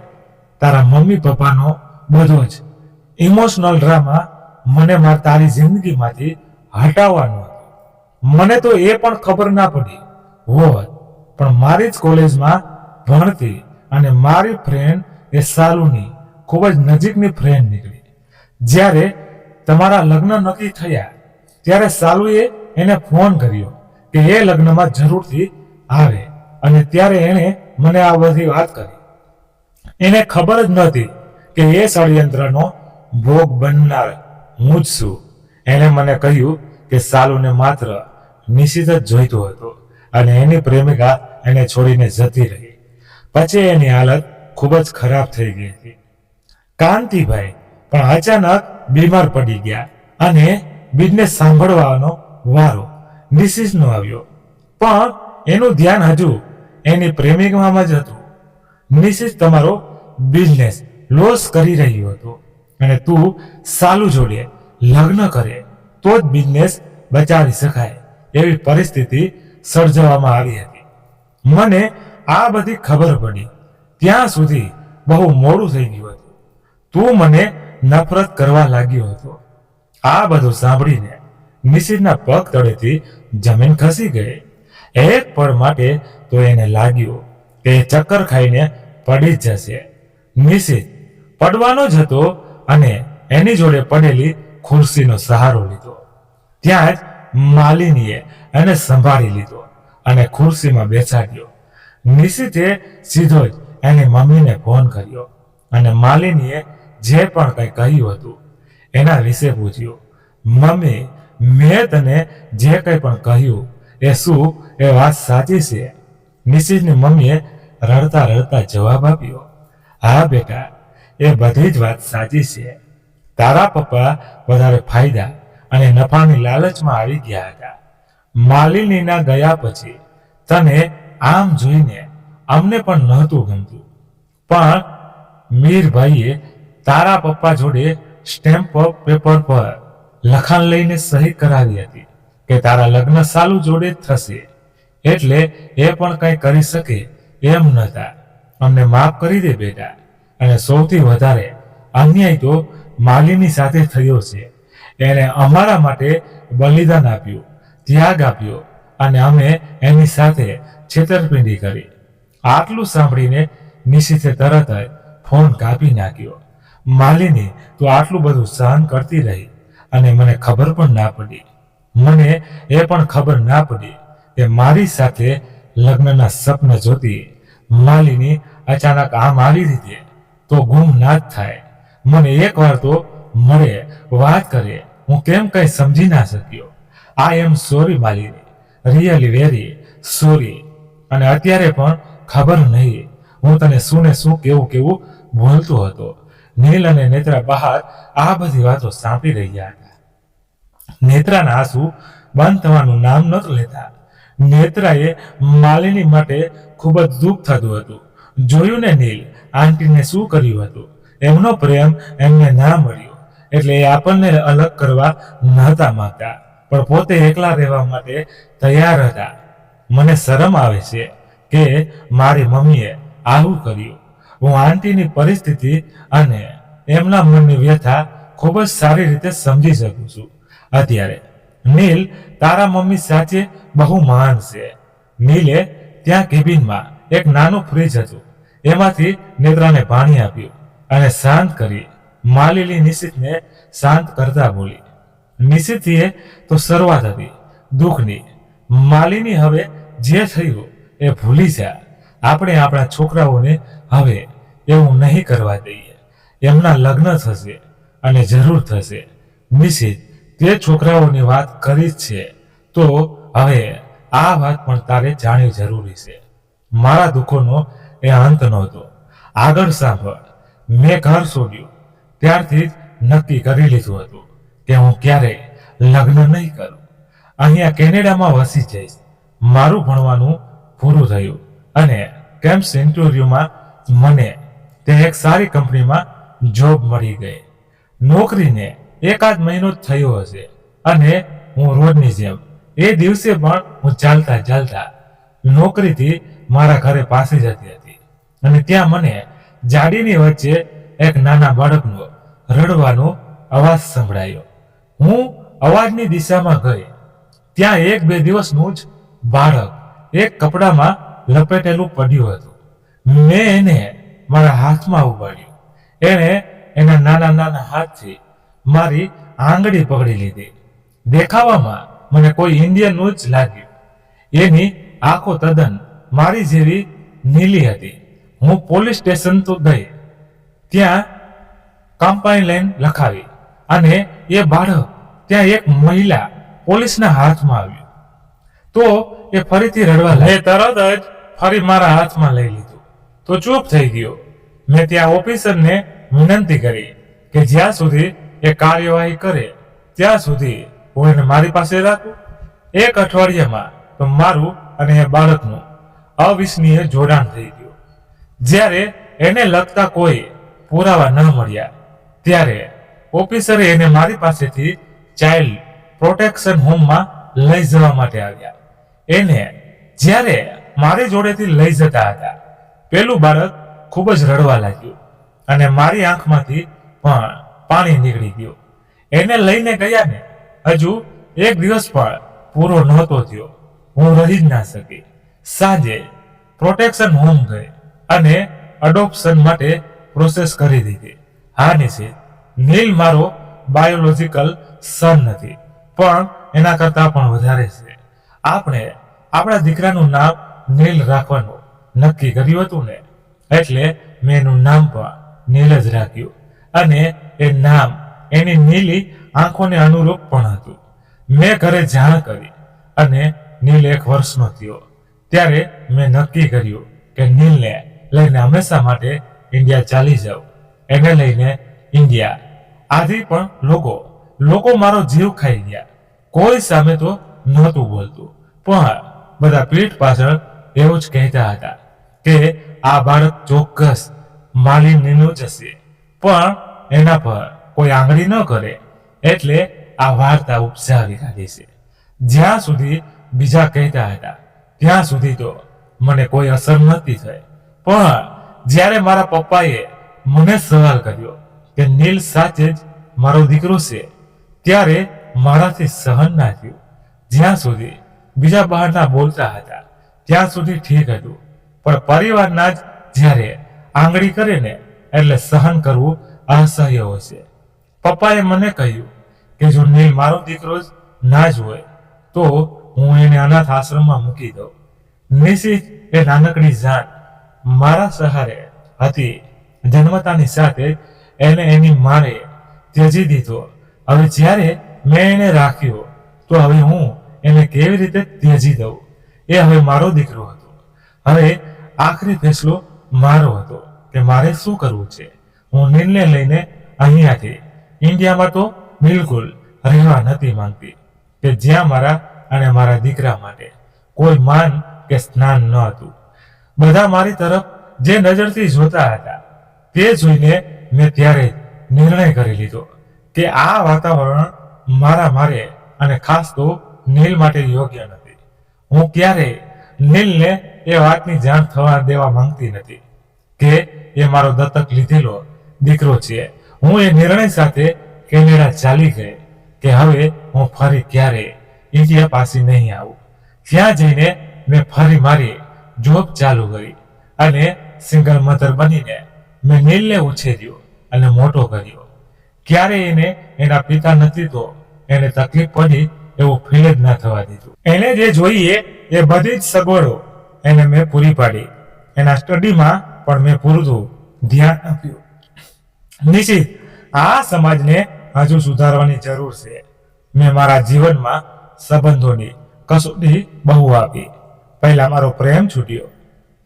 તારા મમ્મી પપ્પાનો બધો જ ઇમોશનલ ડ્રામા મને તારી જિંદગીમાંથી હટાવવાનો હતો. મને તો એ પણ ખબર ના પડી હોત, પણ મારી જ કોલેજમાં ભણતી અને મારી ફ્રેન્ડ એ સાલુની ખૂબ જ નજીકની ફ્રેન્ડ નીકળી. જ્યારે તમારા લગ્ન નક્કી થયા ત્યારે સાલુએ એને ફોન કર્યો કે એ લગ્નમાં જરૂરથી આવે અને ત્યારે એણે મને આ બધી વાત કરી. એને ખબર જ નહોતી કે એ ષડયંત્રનો ભોગ બનનાર હું જ છું. એણે મને કહ્યું કે સાલુને માત્ર નિશિત જ જોઈતો હતો અને એની પ્રેમિકા એને છોડીને જતી રહી. પછી એની હાલત ખૂબ જ ખરાબ થઈ ગઈ હતી. કાંતિભાઈ પણ અચાનક બીમાર પડી ગયા અને બિઝનેસ સાંભળવાનો વારો નિશિતનો આવ્યો. પણ એનું ધ્યાન હજુ એની પ્રેમિકામાં જ હતું. નિશિત તમારો બિઝનેસ લોસ કરી રહ્યો હતો અને તું સાલુ જોડે લગ્ન કરે તો જ બિઝનેસ બચાવી શકાય. એવી પરિસ્થિતિ સર્જવામાં આવી હતી. મને આ બધી ખબર પડી ત્યાં સુધી બહુ મોડું થઈ ગયું હતું. તું મને નફરત કરવા લાગ્યો હતો. આ બધું સાંભળીને નિશિતના પગ તળેથી જમીન ખસી ગઈ. એક પળ માટે તો એને લાગ્યું કે એ ચક્કર ખાઈને પડી જ જશે. નિશિત પડવાનો જ હતો અને એની જોડે પડેલી ખુરશીનો સહારો લીધો. ત્યાં જ માલિનીએ એને સંભાળી લીધો અને ખુરશીમાં બેસાડ્યો. નિશિતે સીધો જ એની મમ્મીને ફોન કર્યો અને માલિનીએ જે પણ કંઈ કહ્યું હતું એના વિશે પૂછ્યું. મમ્મી, મેં તને જે કંઈ પણ કહ્યું એ શું એ વાત સાચી છે? નિશિતની મમ્મીએ રડતા રડતા જવાબ આપ્યો, હા બેટા, એ બધી જ વાત સાચી છે. તારા પપ્પા વધારે ફાયદા અને નફાની લાલચમાં આવી ગયા હતા. માલિનીના ગયા પછી તને આમ જોઈને અમને પણ નહોતું ગમતું, પણ મીરભાઈએ તારા પપ્પા જોડે સ્ટેમ્પ પેપર પર લખાણ લઈને સહી કરાવી હતી કે તારા લગ્ન સાલુ જોડે જ થશે, એટલે એ પણ કંઈ કરી શકે એમ નહોતા. અમને માફ કરી દે બેટા. અને સૌથી વધારે અન્યાય તો માલિની સાથે થયો છે. એને અમારા માટે બલિદાન આપ્યું, ત્યાગ આપ્યો અને અમે એની સાથે છેતરપિંડી કરી. આટલું સાંભળીને નિશિતે તરત જ ફોન કાપી નાખ્યો. માલિની, તું આટલું બધું સહન કરતી રહી અને મને ખબર પણ ના પડી. મને એ પણ ખબર ના પડી કે મારી સાથે લગ્નના સપના જોતી માલિની અચાનક આમ આવી રીતે તો ગુમ ના જ થાય. મને એકવાર તો મળે, વાત કરે, હું કેમ કઈ સમજી ના શક્યો. I am sorry Malini, really very sorry. અને અત્યારે પણ ખબર નહીં હું તને શું ને શું કેવું બોલતો હતો. નીલ અને નેત્રા બહાર આ બધી વાતો સાંભળી રહ્યા હતા. નેત્રાના આંસુ બંધ થવાનું નામ નહોતું લેતા. નેત્રાએ માલિની માટે ખૂબ જ દુઃખ થતું હતું. જોયું ને નીલ આંટીને શું કર્યું હતું. એમનો પ્રેમ એમને ના મળ્યો એટલે એ આપણને અલગ કરવા નહોતા માંગતા, પણ પોતે એકલા રહેવા માટે તૈયાર હતા. મને શરમ આવે છે કે મારી મમ્મીએ આવું કર્યું. હું આંટીની પરિસ્થિતિ અને એમના મનની વ્યથા ખૂબ જ સારી રીતે સમજી શકું છું અત્યારે. નીલ, તારા મમ્મી સાચે બહુ મહાન છે. નીલે ત્યાં કેબિનમાં એક નાનું ફ્રીજ હતું, એમાંથી નેત્રાને પાણી આપ્યું અને શાંત કરી. માલિની નિશિતને શાંત કરતા બોલી, નિશિતએ તો શરૂઆત હતી દુઃખની. માલિની, હવે જે થયું એ ભૂલી જા. આપણે આપણા છોકરાઓને હવે એવું નહીં કરવા દઈએ. એમના લગ્ન થશે અને જરૂર થશે. નિશિત, તે છોકરાઓની વાત કરી જ છે તો હવે આ વાત પણ તારે જાણવી જરૂરી છે. મારા દુઃખોનો એ અંત નહોતો. આગળ સાંભળ. મેં ઘર છોડ્યું ત્યારથી જ નક્કી કરી લીધું હતું કે હું ક્યારેય લગ્ન નહીં કરું. અહીંયા કેનેડામાં વસી જઈશ. મારું ભણવાનું પૂરું થયું અને કેમ્પસ ઇન્ટરવ્યુમાં મને તે એક સારી કંપનીમાં જોબ મળી ગઈ. નોકરીને એકાદ મહિનો જ થયો હશે અને હું રોજની જેમ એ દિવસે પણ હું ચાલતા નોકરીથી મારા ઘરે પાસે જતી હતી અને ત્યાં મને જાડીની વચ્ચે એક નાના બાળકનો રડવાનો અવાજ સંભળાયો. હું અવાજની દિશામાં ગઈ. ત્યાં 1-2 દિવસનું જ બાળક એક કપડામાં લપેટેલું પડ્યું હતું. મેં એને મારા હાથમાં ઉપાડ્યું. એણે એના નાના હાથથી મારી આંગળી પકડી લીધી. દેખાવામાં મને કોઈ ઇન્ડિયનનું જ લાગ્યું. એની આંખો તદ્દન મારી જેવી નીલી હતી. હું પોલીસ સ્ટેશન તો ગઈ, ત્યાં કમ્પ્લેન લખાવી અને એ બાળક ત્યાં એક મહિલા પોલીસના હાથમાં આવ્યું તો એ ફરીથી રડવા લાગ્યો. તરત જ ફરી મારા હાથમાં લઈ લીધું તો ચૂપ થઈ ગયો. મેં ત્યાં ઓફિસરને વિનંતી કરી કે જ્યાં સુધી એ કાર્યવાહી કરે ત્યાં સુધી હું એને મારી પાસે રાખું. 1 અઠવાડિયામાં તો મારું અને એ બાળકનું અવિશ્વનીય જોડાણ થઈ ગયું. જ્યારે એને લગતા કોઈ પુરાવા ન મળ્યા ત્યારે ઓફિસરે એને મારી પાસેથી ચાઇલ્ડ પ્રોટેક્શન હોમમાં લઈ જવા માટે આવ્યા. એને જ્યારે મારી જોડેથી લઈ જતા હતા, પેલું બાળક ખૂબ જ રડવા લાગ્યું અને મારી આંખમાંથી પણ પાણી નીકળી ગયું. એને લઈને ગયા ને હજુ એક દિવસ પણ પૂરો નહોતો થયો, હું રહી જ ના શકી. સાંજે પ્રોટેક્શન હોમ ગઈ અને અડોપ્શન માટે પ્રોસેસ કરી દીધી. હા નિશિત, નીલ મારો બાયોલોજીકલ સન નથી, પણ એના કરતા પણ વધારે છે. આપણે આપણા દીકરાનું નામ નીલ રાખવાનું નક્કી કર્યું હતું ને, એટલે મેં એનું નામ પણ નીલ જ રાખ્યું. અને એ નામ એની નીલી આંખોને અનુરૂપ પણ હતું. મેં ઘરે જાણ કરી અને નીલ 1 વર્ષનો થયો ત્યારે મેં નક્કી કર્યું કે નીલને લઈને હંમેશા માટે ઇન્ડિયા ચાલી જાઉં. એને લઈને ઇન્ડિયા. આથી પણ લોકો મારો જીવ ખાઈ ગયા. કોઈ સામે તો નહોતું બોલતું, પણ બધા પીઠ પાછળ એવું જ કહેતા હતા કે આ બાળક ચોક્કસ માલિનીનું જ હશે, પણ એના પર કોઈ આંગળી ન કરે. એટલે આ વાર્તા ઉપજાવી કાઢી છે. જ્યાં સુધી બીજા કહેતા હતા ત્યાં સુધી તો મને કોઈ અસર નહોતી થઈ, પણ જ્યારે મારા પપ્પાએ મને સવાલ કર્યો કે નીલ સાચે જ મારો દીકરો છે, ત્યારે મારાથી સહન ના થયું. જ્યાં સુધી બીજા બહારના બોલતા હતા ત્યાં સુધી ઠીક હતું, પણ પરિવારના જ જ્યારે આંગળી કરે ને એટલે સહન કરવું અસહ્ય હોય છે. પપ્પાએ મને કહ્યું કે જો નીલ મારો દીકરો જ ના જ હોય તો હું એને અનાથ આશ્રમમાં મૂકી દઉં. નિશિત એ નાનકડી જાન મારા સહારે હતી. જન્મતાની સાથે એને એની માએ ત્યજી દીધો. હવે જ્યારે મેં એને રાખ્યો તો હવે હું એને કેવી રીતે ત્યજી દઉં? એ હવે મારો દીકરો હતો. હવે આખરી ફેસલો મારો હતો કે મારે શું કરવું છે. હું નીલને લઈને અહીંયાથી ઇન્ડિયામાં તો બિલકુલ રહેવા નથી માંગતી કે જ્યાં મારા અને મારા દીકરા માટે કોઈ માન કે સ્નાન ન હતું. બધા મારી તરફ જે નજરથી જોતા હતા તે જોઈને મેં ત્યારે નિર્ણય કરી લીધો કે આ વાતાવરણ મારે અને ખાસ તો નીલ માટે યોગ્ય નથી. હું ક્યારેય નીલને એ વાતની જાણ થવા દેવા માંગતી નથી કે એ મારો દત્તક લીધેલો દીકરો છે. હું એ નિર્ણય સાથે કેનેડા ચાલી ગઈ કે હવે હું ફરી ક્યારેય ઇન્ડિયા પાછી નહીં આવું. ત્યાં જઈને મેં ફરી મારી જોબ ચાલુ કરી અને સિંગલ મધર બનીને મેં નીલને ઉછેર્યો અને મોટો કર્યો. ક્યારેય એને એના પિતા નથી તો એને તકલીફ પડી એવું ફીલ જ ના થવા દીધું. એને જે જોઈએ એ બધી જ સગવડો એને મેં પૂરી પાડી. એના સ્ટડીમાં પણ મેં પૂરતું ધ્યાન આપ્યું. નિશ્ચિત આ સમાજને હજુ સુધારવાની જરૂર છે. મેં મારા જીવનમાં સંબંધોની કસોટી બહુ આપી. પહેલા મારો પ્રેમ છૂટ્યો,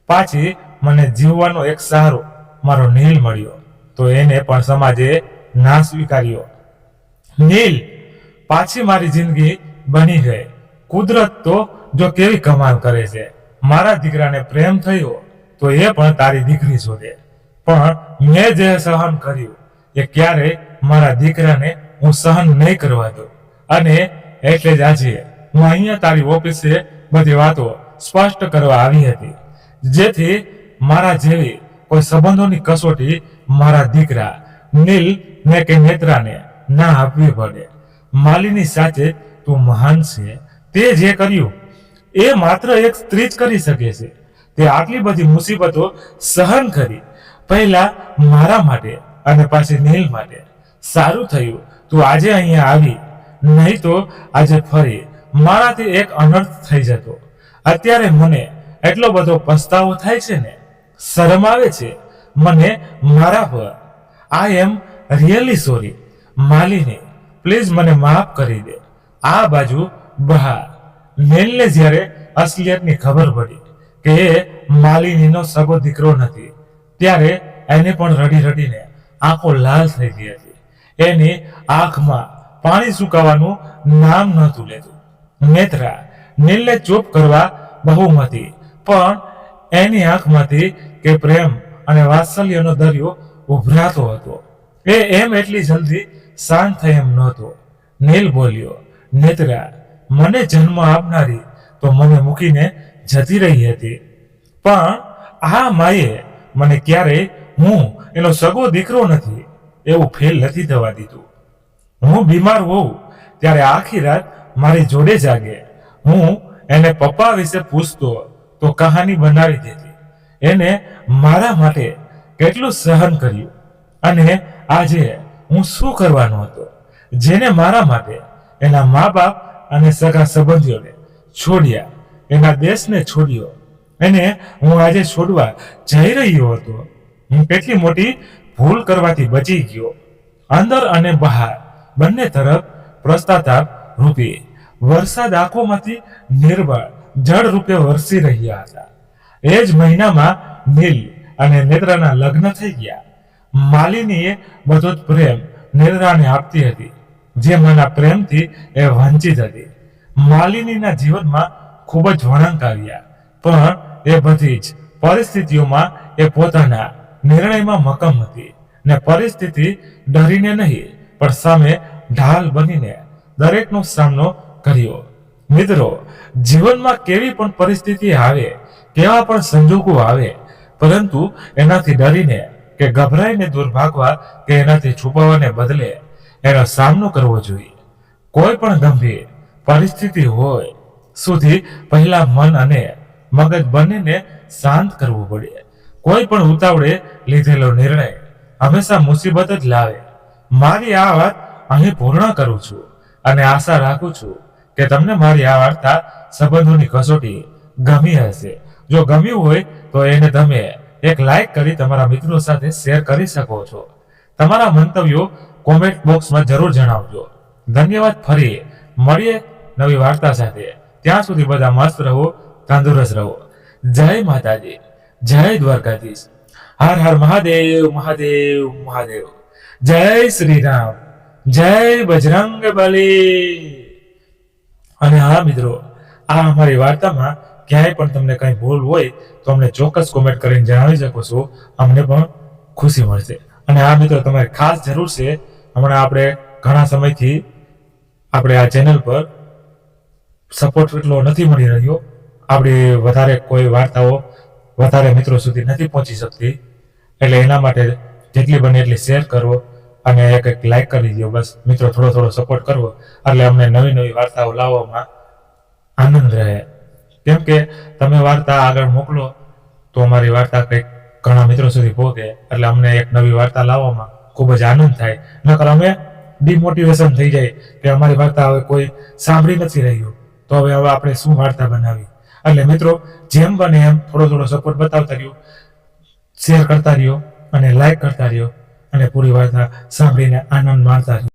પાછી મને જીવવાનો એક સહારો મારો નીલ મળ્યો તો એને પણ સમાજે ના સ્વીકાર્યો. નીલ પાછી મારી જિંદગી બની ગઈ. કુદરત તો જો કેવી કમાલ કરે છે. મારા દીકરાને પ્રેમ થયો તો એ પણ તારી દીકરી શોધે. પણ મેં જે સહન કર્યું એ ક્યારેય મારા દીકરાને હું સહન નહીં કરવા દઉં. અને એટલે જ આજે હું અહીંયા તારી ઓફિસે બધી વાતો સ્પષ્ટ કરવા આવી હતી, જેથી મારા જેવી કોઈ સંબંધોની કસોટી મારા દીકરા નીલ ને કે નેત્રાને ના આપવી પડે. માલિની સાચે તું મહાન છે. તે જે કર્યું એ માત્ર એક સ્ત્રી જ કરી શકે છે. તે આટલી બધી મુસીબતો સહન કરી, પહેલા મારા માટે અને પાછી નીલ માટે. સારું થયું તું આજે અહીંયા આવી, નહીં તો આજે ફરી મારાથી એક અનર્થ થઈ જતો. અત્યારે મને એટલો બધો પસ્તાવો થાય છે ને, શરમ આવે છે મને મારા પર. I am really sorry. Malini please મને માફ કરી દે. આ બાજુ બહાર નીલને જ્યારે અસલિયતની ખબર પડી કે એ માલિનીનો સગો દીકરો નથી, ત્યારે એને પણ રડી રડીને આંખો લાલ થઈ ગઈ હતી. એની આંખમાં પાણી સુકાવાનું નામ નહોતું લેતું. નેત્રા નીલને ચૂપ કરવા બહુ હતી, પણ એની આંખમાંથી કે પ્રેમ અને વાત્સલ્યનો દરિયો ઉભરાતો હતો. એ એમ એટલી જલ્દી શાંત થઈ એમ નહોતો. નીલ બોલ્યો, નેત્રા મને જન્મ આપનારી તો મને મૂકીને જતી રહી હતી, પણ આ માએ મને ક્યારેય હું એનો સગો દીકરો નથી એવું ફેલ નથી થવા દીધું. હું બીમાર હોઉં ત્યારે આખી રાત મારી જોડે જાગે. હું એને પપ્પા વિશે પૂછતો તો કહાની બનાવી દેતી. એને મારા માટે કેટલું સહન કર્યું, અને આજે હું શું કરવાનો હતો, જેને મારા માટે એના મા બાપ અને સગા સંબંધીઓને છોડ્યા, એના દેશને છોડ્યો, એને હું આજે છોડવા જઈ રહ્યો હતો. હું કેટલી મોટી ભૂલ કરવાથી બચી ગયો. અંદર અને બહાર બંને તરફ પશ્ચાતાપ રૂપી વરસાદ આંખોમાંથી નિર્બળ જળ રૂપે વરસી રહ્યા હતા. એ જ મહિનામાં નીલ અને નેત્રાના લગ્ન થઈ ગયા. માલિનીએ બધો જ પ્રેમ નેત્રાને આપતી હતી, જે મના પ્રેમથી એ વંચિત હતી. માલિનીના જીવનમાં ખૂબ જ વળાંક આવ્યા, પણ એ બધી જ પરિસ્થિતિઓમાં એ પોતાના નિર્ણયમાં મક્કમ હતી, ને પરિસ્થિતિ ડરીને નહીં પણ સામે ઢાલ બનીને દરેકનો સામનો કર્યો. મિત્રો, જીવનમાં કેવી પણ પરિસ્થિતિ આવે, કેવા પણ સંજોગો આવે, પરંતુ એનાથી ડરીને કે ગભરાઈને દૂર ભાગવા કે એનાથી છુપાવવાને બદલે એનો સામનો કરવો જોઈએ. કોઈ પણ ગંભીર પરિસ્થિતિ હોય સુધી પહેલા મન અને મગજ બંનેને શાંત કરવું પડે. કોઈ પણ ઉતાવળે લીધેલો નિર્ણય હંમેશા મુસીબત જ લાવે. મારી આ વાત અહીં પૂર્ણ કરું છું, અને આશા રાખું છું કે તમને મારી આ વાર્તા સંબંધોની કસોટી ગમી હશે. જો ગમ્યું હોય તો એને તમે એક લાઈક કરી તમારા મિત્રો સાથે શેર કરી શકો છો. તમારા મંતવ્યો કોમેન્ટ બોક્સમાં જરૂર જણાવજો. ધન્યવાદ. ફરી મળીએ નવી વાર્તા સાથે. ત્યાં સુધી બધા મસ્ત રહો, તંદુરસ્ત રહો. જય માતાજી, જય દ્વારકાધીશ. હર હર મહાદેવ, મહાદેવ, મહાદેવ. જય શ્રી રામ, જય બજરંગ બલી. અને હા મિત્રો, આ અમારી વાર્તામાં ક્યાંય પણ તમને કઈ ભૂલ હોય તો અમને ચોક્કસ કોમેન્ટ કરીને જણાવી શકો છો. અમને પણ ખુશી મળશે. અને આ મિત્રો, તમારે ખાસ જરૂર છે, હમણાં આપણે ઘણા સમયથી આપણે આ ચેનલ પર સપોર્ટ એટલો નથી મળી રહ્યો. આપણી વધારે કોઈ વાર્તાઓ વધારે મિત્રો સુધી નથી પહોંચી શકતી, એટલે એના માટે જેટલી બને એટલી શેર કરો અને એક લાઈક કરી દો. બસ મિત્રો, થોડો થોડો સપોર્ટ કરવો એટલે અમને નવી નવી વાર્તાઓ લાવવામાં આનંદ રહે. કેમ કે તમે વાર્તા આગળ મોકલો તો અમારી વાર્તા કંઈક ઘણા મિત્રો સુધી પહોંચે, એટલે અમને એક નવી વાર્તા લાવવામાં ખૂબ જ આનંદ થાય. નકર અમે ડિમોટિવેશન થઈ જાય કે અમારી વાર્તા હવે કોઈ સાંભળી નથી રહ્યું, તો હવે આપણે શું વાર્તા બનાવી. એટલે મિત્રો, જેમ બને એમ થોડો થોડો સપોર્ટ બતાવતા રહ્યો, શેર કરતા રહ્યો અને લાઈક કરતા રહ્યો, અને પૂરી વાર્તા સાંભળીને આનંદ માણતા રહ્યો.